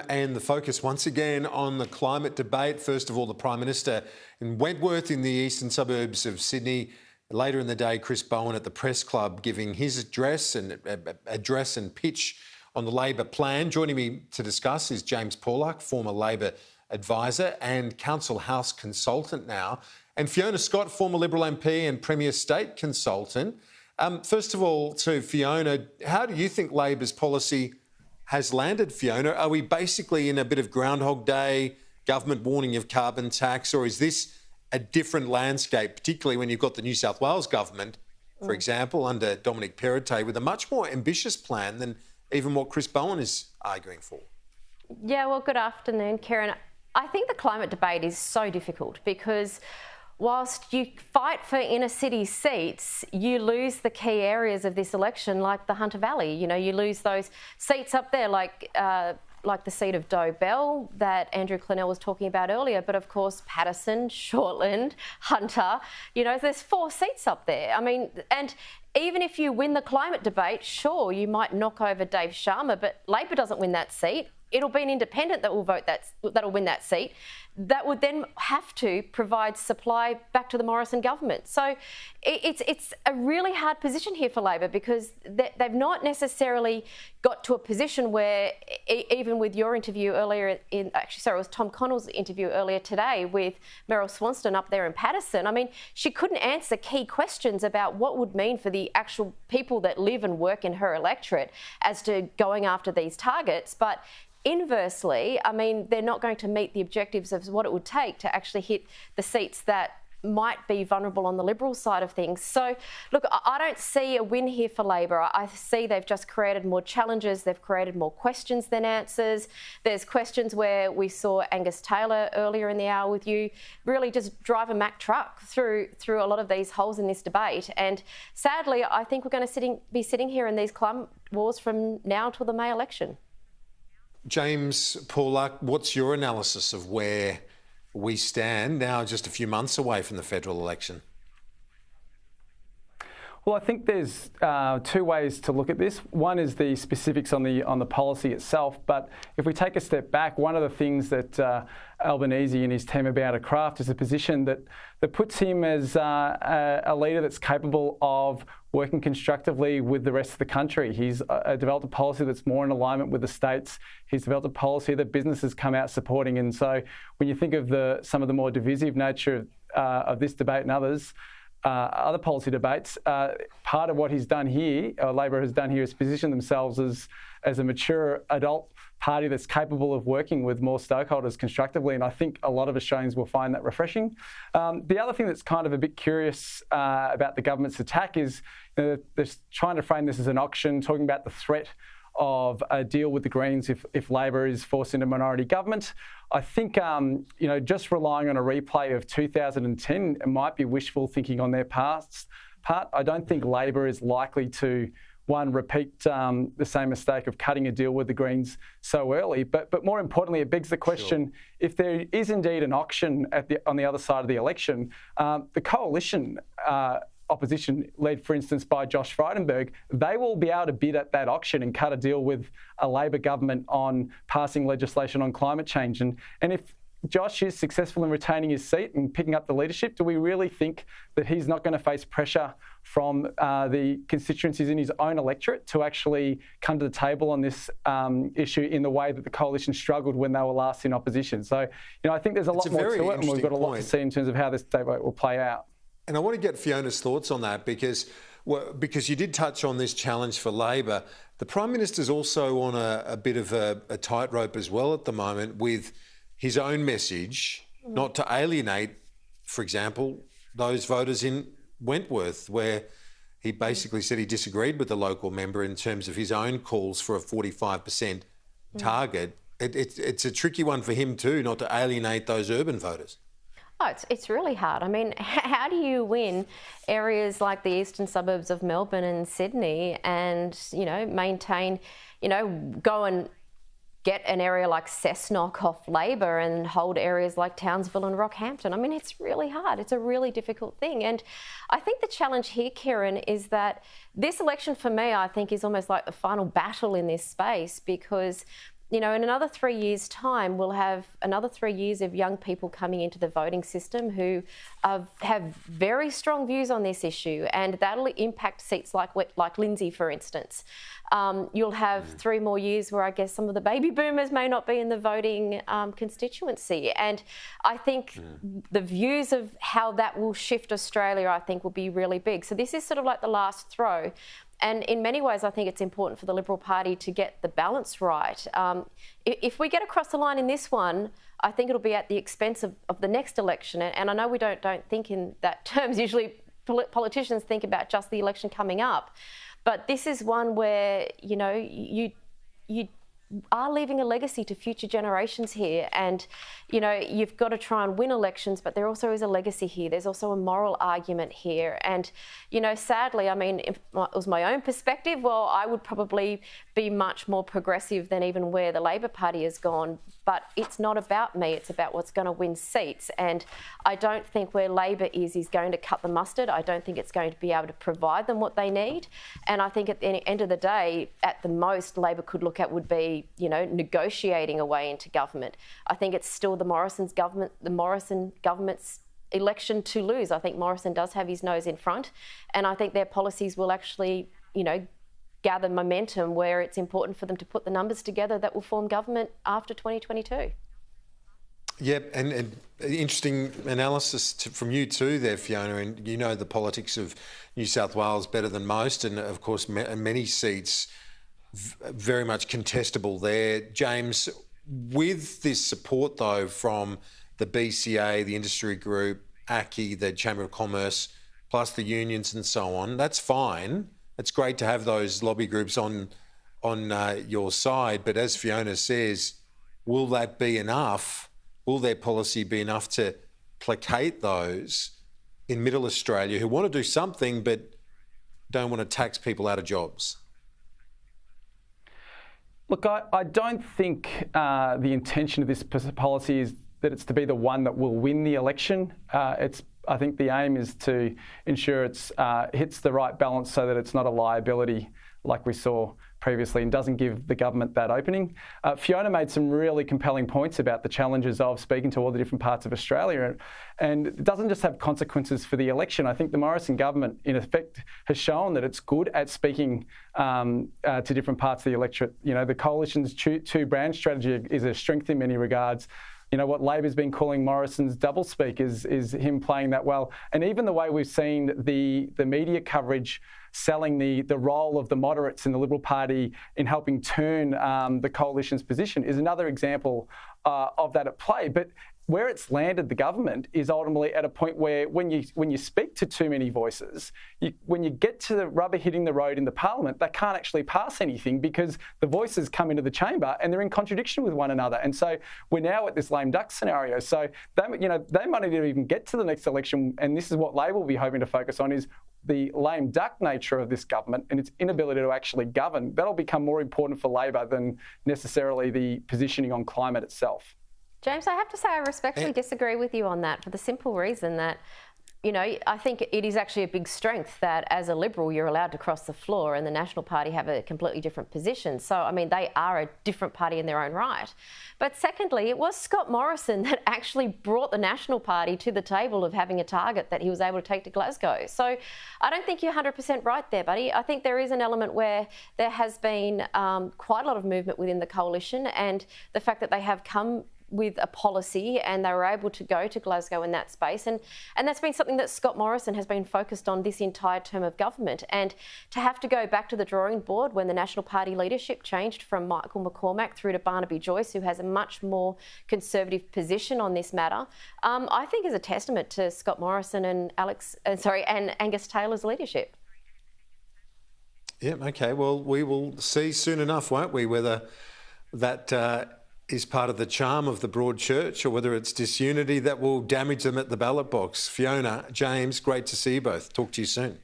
And the focus once again on the climate debate. First of all, the Prime Minister in Wentworth in the eastern suburbs of Sydney. Later in the day, Chris Bowen at the Press Club giving his address and pitch on the Labor plan. Joining me to discuss is James Paulak, former Labor advisor and Council House consultant now, and Fiona Scott, former Liberal MP and Premier State consultant. First of all, to Fiona, how do you think Labor's policy has landed, Fiona? Are we basically in a bit of Groundhog Day, government warning of carbon tax, or is this a different landscape, particularly when you've got the New South Wales government, for example, under Dominic Perrottet, with a much more ambitious plan than even what Chris Bowen is arguing for? Yeah, well, good afternoon, Karen. I think the climate debate is so difficult because whilst you fight for inner city seats, you lose the key areas of this election, like the Hunter Valley. You know, you lose those seats up there, like the seat of Doe Bell that Andrew Clennell was talking about earlier. But of course, Patterson, Shortland, Hunter, you know, there's 4 seats up there. I mean, and even if you win the climate debate, sure, you might knock over Dave Sharma, but Labor doesn't win that seat. It'll be an independent that will that'll win that seat. That would then have to provide supply back to the Morrison government. So it's a really hard position here for Labor because they've not necessarily got to a position where, even with your interview earlier it was Tom Connell's interview earlier today with Meryl Swanston up there in Patterson. I mean, she couldn't answer key questions about what would mean for the actual people that live and work in her electorate as to going after these targets. But inversely, I mean, they're not going to meet the objectives of what it would take to actually hit the seats that might be vulnerable on the Liberal side of things. So, look, I don't see a win here for Labor. I see they've just created more challenges. They've created more questions than answers. There's questions where we saw Angus Taylor earlier in the hour with you really just drive a Mack truck through a lot of these holes in this debate. And sadly, I think we're going to be sitting here in these climate wars from now till the May election. James Paulak, what's your analysis of where we stand now, just a few months away from the federal election? Well, I think there's 2 ways to look at this. One is the specifics on the policy itself, but if we take a step back, one of the things that Albanese and his team are about to craft is a position that puts him as a leader that's capable of working constructively with the rest of the country. He's developed a policy that's more in alignment with the states. He's developed a policy that businesses come out supporting. And so when you think of some of the more divisive nature of this debate and other policy debates, part of what he's done here, Labor has done here, is position themselves as a mature adult party that's capable of working with more stakeholders constructively, and I think a lot of Australians will find that refreshing. The other thing that's kind of a bit curious about the government's attack is they're trying to frame this as an auction, talking about the threat of a deal with the Greens if Labor is forced into minority government. I think, just relying on a replay of 2010, it might be wishful thinking on their part. I don't think Labor is likely to, repeat the same mistake of cutting a deal with the Greens so early. But more importantly, it begs the question, if there is indeed an auction on the other side of the election, the coalition opposition, led, for instance, by Josh Frydenberg, they will be able to bid at that auction and cut a deal with a Labor government on passing legislation on climate change. And if Josh is successful in retaining his seat and picking up the leadership, do we really think that he's not going to face pressure from the constituencies in his own electorate to actually come to the table on this issue in the way that the coalition struggled when they were last in opposition? So, I think there's a lot more to it, and we've got a lot to see in terms of how this debate will play out. And I want to get Fiona's thoughts on that because you did touch on this challenge for Labor. The Prime Minister's also on a bit of a tightrope as well at the moment with his own message, not to alienate, for example, those voters in Wentworth, where he basically said he disagreed with the local member in terms of his own calls for a 45% target. It's a tricky one for him too, not to alienate those urban voters. Oh, it's really hard. I mean, how do you win areas like the eastern suburbs of Melbourne and Sydney and, maintain, go and get an area like Cessnock off Labor and hold areas like Townsville and Rockhampton? I mean, it's really hard. It's a really difficult thing. And I think the challenge here, Kieran, is that this election for me, I think, is almost like the final battle in this space, because in another 3 years' time, we'll have another 3 years of young people coming into the voting system who have very strong views on this issue, and that'll impact seats like Lindsay, for instance. You'll have 3 more years where I guess some of the baby boomers may not be in the voting constituency. And I think the views of how that will shift Australia, I think, will be really big. So this is sort of like the last throw. And in many ways, I think it's important for the Liberal Party to get the balance right. If we get across the line in this one, I think it'll be at the expense of the next election. And I know we don't think in that terms. Usually politicians think about just the election coming up. But this is one where, you are leaving a legacy to future generations here. And, you've got to try and win elections, but there also is a legacy here. There's also a moral argument here. And, sadly, I mean, if it was my own perspective, well, I would probably be much more progressive than even where the Labor Party has gone. But it's not about me, it's about what's going to win seats. And I don't think where Labor is going to cut the mustard. I don't think it's going to be able to provide them what they need. And I think at the end of the day, at the most, Labor could look at would be, negotiating a way into government. I think it's still the Morrison government's election to lose. I think Morrison does have his nose in front. And I think their policies will actually, gather momentum where it's important for them to put the numbers together that will form government after 2022. Yep, and interesting analysis from you too there, Fiona, and you know the politics of New South Wales better than most, and of course many seats very much contestable there. James, with this support though from the BCA, the industry group, ACCI, the Chamber of Commerce, plus the unions and so on, that's fine. It's great to have those lobby groups on your side, but as Fiona says, will that be enough? Will their policy be enough to placate those in Middle Australia who want to do something but don't want to tax people out of jobs? Look, I don't think the intention of this policy is that it's to be the one that will win the election. I think the aim is to ensure it hits the right balance so that it's not a liability like we saw previously and doesn't give the government that opening. Fiona made some really compelling points about the challenges of speaking to all the different parts of Australia, and it doesn't just have consequences for the election. I think the Morrison government, in effect, has shown that it's good at speaking to different parts of the electorate. The coalition's two-brand strategy is a strength in many regards. What Labor's been calling Morrison's doublespeak is him playing that well. And even the way we've seen the media coverage selling the role of the moderates in the Liberal Party in helping turn the coalition's position is another example of that at play. But where it's landed the government is ultimately at a point where when you speak to too many voices, when you get to the rubber hitting the road in the parliament, they can't actually pass anything because the voices come into the chamber and they're in contradiction with one another. And so we're now at this lame duck scenario. So they might not even get to the next election, and this is what Labor will be hoping to focus on is the lame duck nature of this government and its inability to actually govern. That'll become more important for Labor than necessarily the positioning on climate itself. James, I have to say I respectfully disagree with you on that for the simple reason that, I think it is actually a big strength that as a Liberal you're allowed to cross the floor and the National Party have a completely different position. So, I mean, they are a different party in their own right. But secondly, it was Scott Morrison that actually brought the National Party to the table of having a target that he was able to take to Glasgow. So I don't think you're 100% right there, buddy. I think there is an element where there has been quite a lot of movement within the coalition, and the fact that they have come with a policy and they were able to go to Glasgow in that space. And that's been something that Scott Morrison has been focused on this entire term of government. And to have to go back to the drawing board when the National Party leadership changed from Michael McCormack through to Barnaby Joyce, who has a much more conservative position on this matter, I think is a testament to Scott Morrison and Angus Taylor's leadership. Yeah, okay. Well, we will see soon enough, won't we, whether that is part of the charm of the broad church or whether it's disunity that will damage them at the ballot box. Fiona, James, great to see you both. Talk to you soon.